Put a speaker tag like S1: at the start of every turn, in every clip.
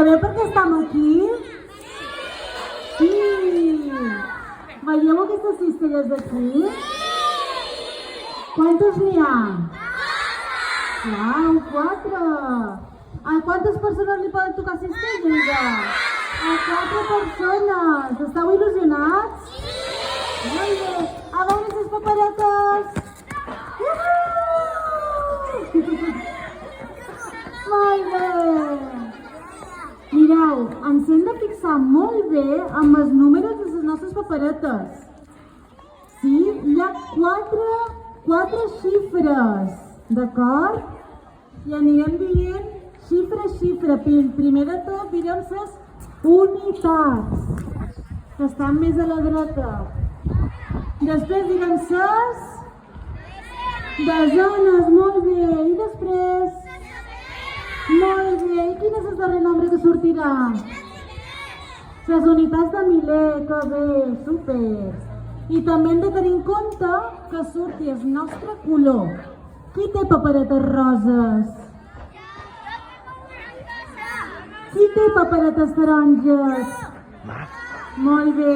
S1: Sabeu per què estem aquí? Sí! Veieu aquestes cistelles d'aquí? Quantes n'hi ha? Uau, 4! A quantes persones li poden tocar cistelles? A 4 persones! Esteu il·lusionats? Molt bé! A veure si és paperetes! Molt bé! Mireu, ens hem de fixar molt bé amb els números de les nostres paperetes. Sí, hi ha 4 xifres, d'acord? I anirem dient xifra a xifra. Primer de tot direm les unitats, que estan més a la dreta. Després direm les desenes, molt bé. I després... Molt bé. I quin és el darrer nombre que sortirà? Les unitats de miler, que bé, super. I també hem de tenir en compte que surti el nostre color. Qui té paperetes roses? Qui té paperetes taronges? Molt bé.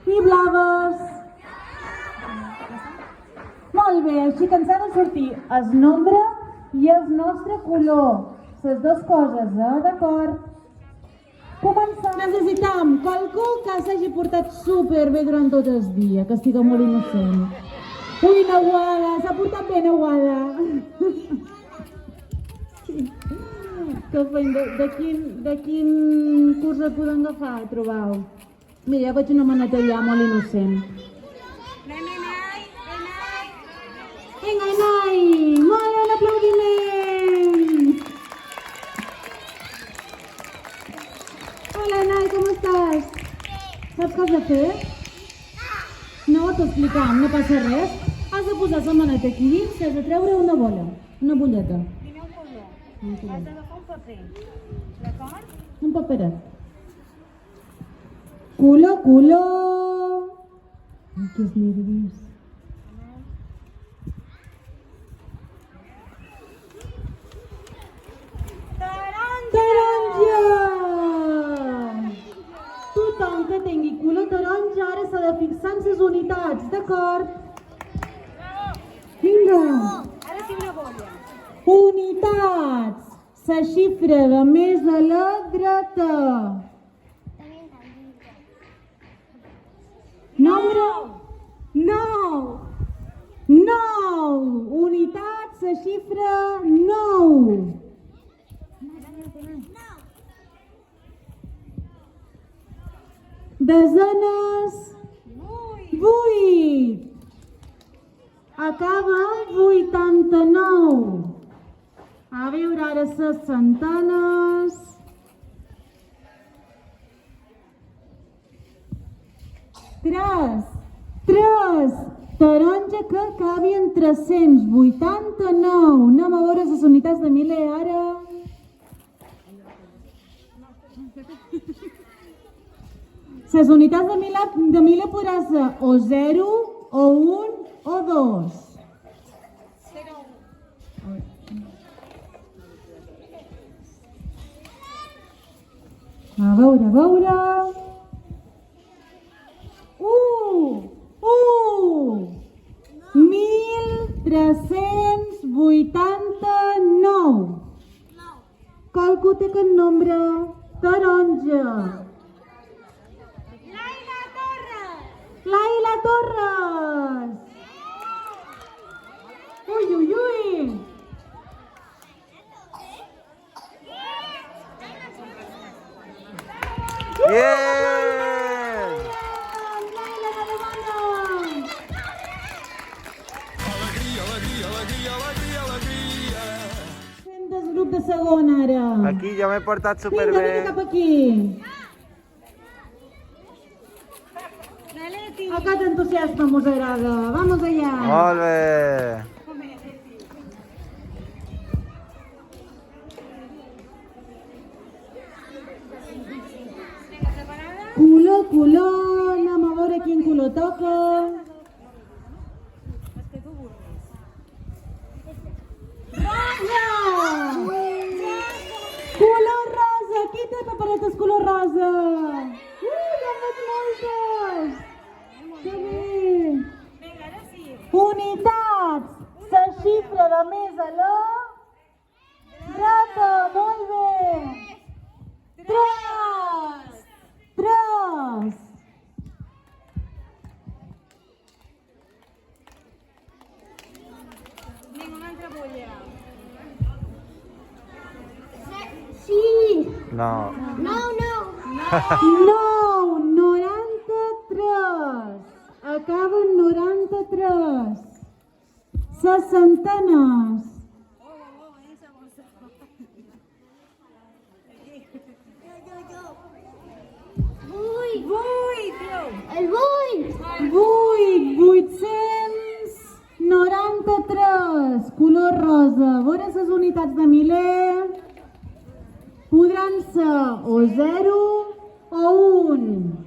S1: I blaves? Molt bé, així que ens ha de sortir el nombre i el nostre color. Les dues coses, d'acord? Començam. Necessitam qualcú que s'hagi portat superbé durant tot el dia, que estigui molt innocent. Ui, Naguada, s'ha portat bé, Naguada. De quin curs el podem agafar, trobau? Mira, ja veig una maneta allà molt innocent. Vinga, Enai! Molt bé, un aplaudiment! Hola, Enai, com estàs? Saps què has de fer? No, t'explicam, no passa res. Has de posar la maneta aquí dins i has de treure una bola, una bolleta.
S2: Primer un color. Has d'agafar un paper. D'acord?
S1: Un paperet. Color! Ai, que nervis. Taronja! Tothom que tingui color taronja ara s'ha de fixar en les unitats, d'acord? Vinga!
S2: Ara sí una bolla.
S1: Unitats! La xifra de més a la dreta. Nombre 9. 9. Unitats, la xifra 9. Desenes 8. Acaba 89. A veure ara les centenes. 3. Taronja que acabi en 389. Anem a veure les unitats de miler ara. Les unitats de miler podrà ser o 0, o 1, o 2. A veure. 1389. Qualcú té aquest nombre taronja? Laila Torres! Ui!
S3: Yeah!
S1: Laila, enhorabona!
S3: Alegria!
S1: Sentes grup de segon ara.
S3: Aquí jo m'he portat
S1: Vinga,
S3: superbé.
S1: cap aquí. Aquest entusiasme mos agrada. Vamos allá.
S3: Molt bé.
S1: Color, anem a veure quin color toca. Rosa! rosa. Ja en veig moltes. Que bé.
S2: Vinga, ara sí.
S1: Unitats. La xifra de més a la dreta. Molt bé. 3. 3.
S2: Vinga, una altra bolla.
S1: Sí.
S3: No.
S1: No, 93. Acaba en 93. Seixantenes.
S2: El
S1: 893. Color rosa. A veure les unitats de miler. Podran ser o 0 o 1.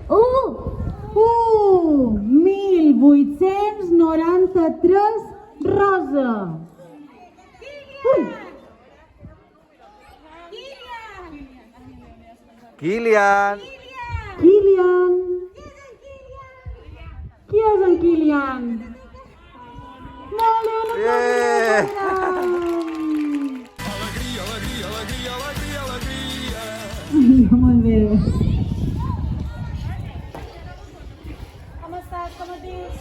S1: Uh! 1893 rosa. Ui!
S3: Kilian.
S1: Kilian. Qui és en Kilian? No, Leona.
S3: Yeah.
S1: Alegria,
S3: Alegria, alegria, alegria, alegria.
S1: molt bé.
S2: Com estàs? Com et dius?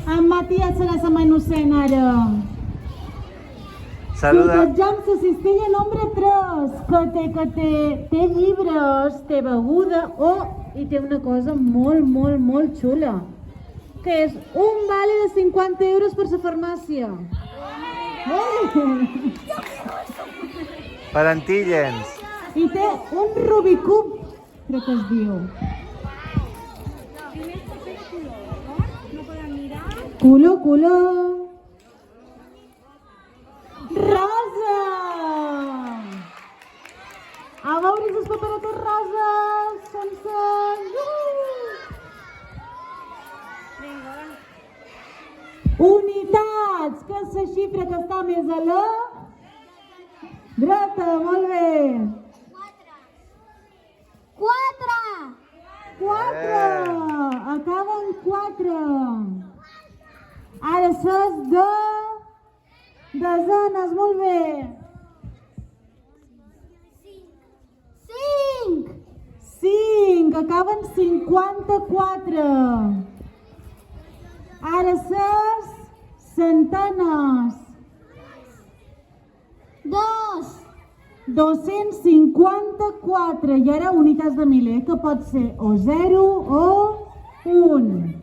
S1: En Matías serà la mà innocent ara.
S3: Saluda.
S1: Sortejam la cistella nombre 3, que té llibres, té beguda, i té una cosa molt xula, que és un vale de 50 euros per la farmàcia.
S3: Per Antillens.
S1: I té un Rubicub, crec que es diu.
S2: Primer és paper de color, no? No podem mirar.
S1: Color. Rosa! A veure les paperetes roses sense...
S2: Vinga, va.
S1: Unitats, que és la xifra que està més a la dreta, molt bé. 4. Acaba en 4. Ara ses de desenes, molt bé. 5. Acaba en 54. Ara ses centenes. 254. I ara unitats de miler, que pot ser o 0 o 1.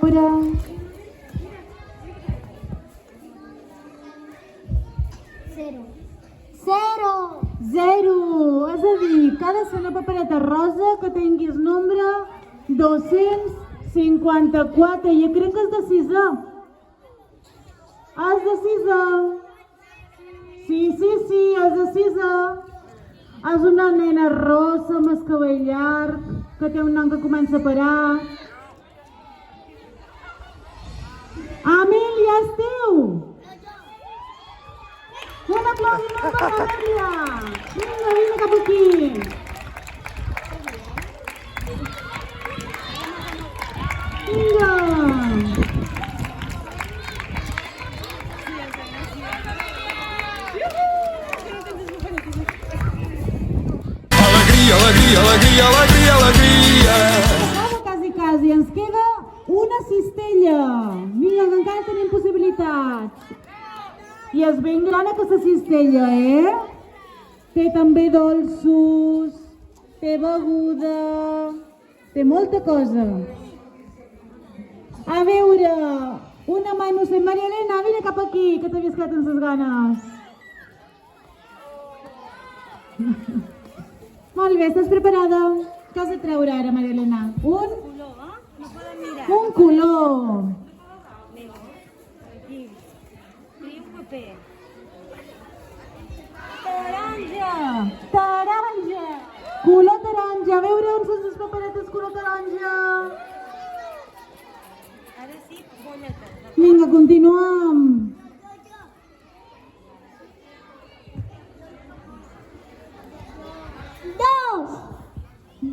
S1: Veure... 0. És a dir, que ha de ser una papereta rosa que tingui el nombre 254. Jo crec que és de 6a. És de 6a. Sí, és de 6a. És una nena rossa amb el cabell llarg, que té un nom que comença per A. Amèlia, és teu! Un aplaudiment per l'Amèlia! Vinga cap aquí! Vinga!
S3: Alegria, alegria, alegria, alegria, alegria.
S1: Acaba quasi, ens queda una cistella. Mira, que encara tenim possibilitats. I és ben gran aquesta cistella, Té també dolços, té beguda, té molta cosa. A veure, una mà innocent. Maria Elena, vine cap aquí, que t'havies quedat amb les ganes. Molt bé, estàs preparada? Què has de treure ara, Maria Elena? Un Un color.
S2: Aquí. I un paper. Taronja.
S1: Taronja. Color taronja. A veure on són les paperetes color taronja.
S2: Ara sí, boleta.
S1: Vinga, continuem.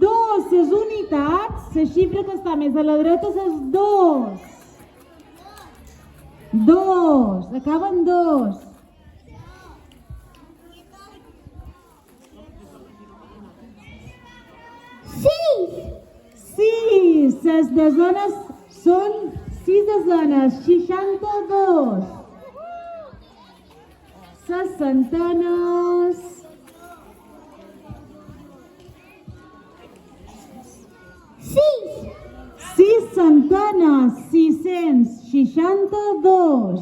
S1: Dos, les unitats, la xifra que està més a la dreta és dos. Dos, acaben dos. Sis, les desenes són 6 desenes, 62. Les centenes... Sis centenes, 662.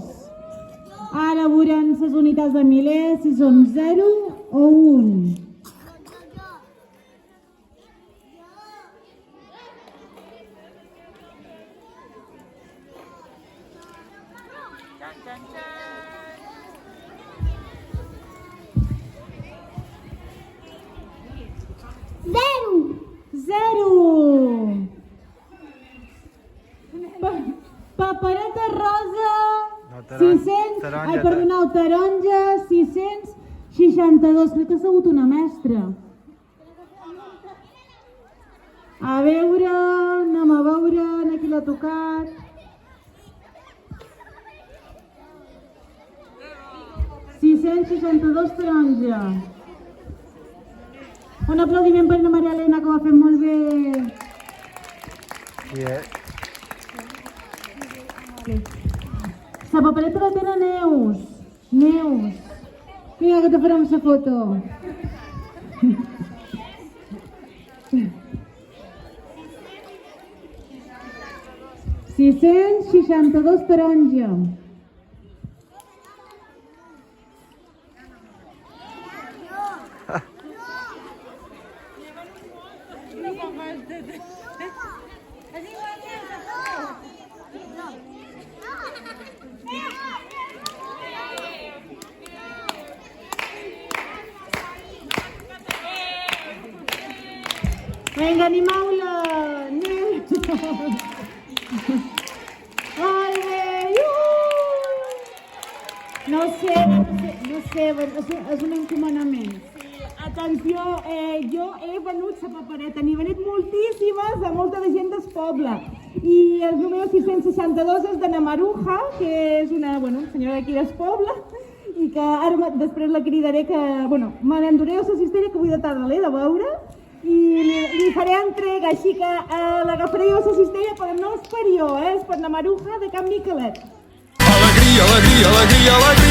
S1: Ara veurem les unitats de miler, si són 0 o 1. Zero. Papereta rosa,
S3: No, taronja,
S1: 600,
S3: taronja,
S1: ai, perdoneu, taronja, 662, crec que ha sigut una mestra. A veure, anem a veure, aquí l'ha tocat. ...662 taronja. Un aplaudiment per la Maria Elena, que ho ha fet molt bé.
S3: Yeah.
S1: La papereta la tenen Neus. Neus. Vinga, que te farem la foto. ...662 taronja. Vinga, animeu-la! Molt bé! No sé, és un encomanament. Atenció, jo he venut la papereta, n'he venut moltíssimes a molta de gent del poble. I el número 662 és de na Maruja, que és una senyora d'aquí del poble, i que ara després la cridaré que, me n'enduré a la cistella que avui de tarda l'he de veure, i li faré entrega, així que l'agafaré jo a la cistella, però no és per jo, és per na Maruja de Can Miquelet.
S3: Alegria, alegria, alegria, alegria.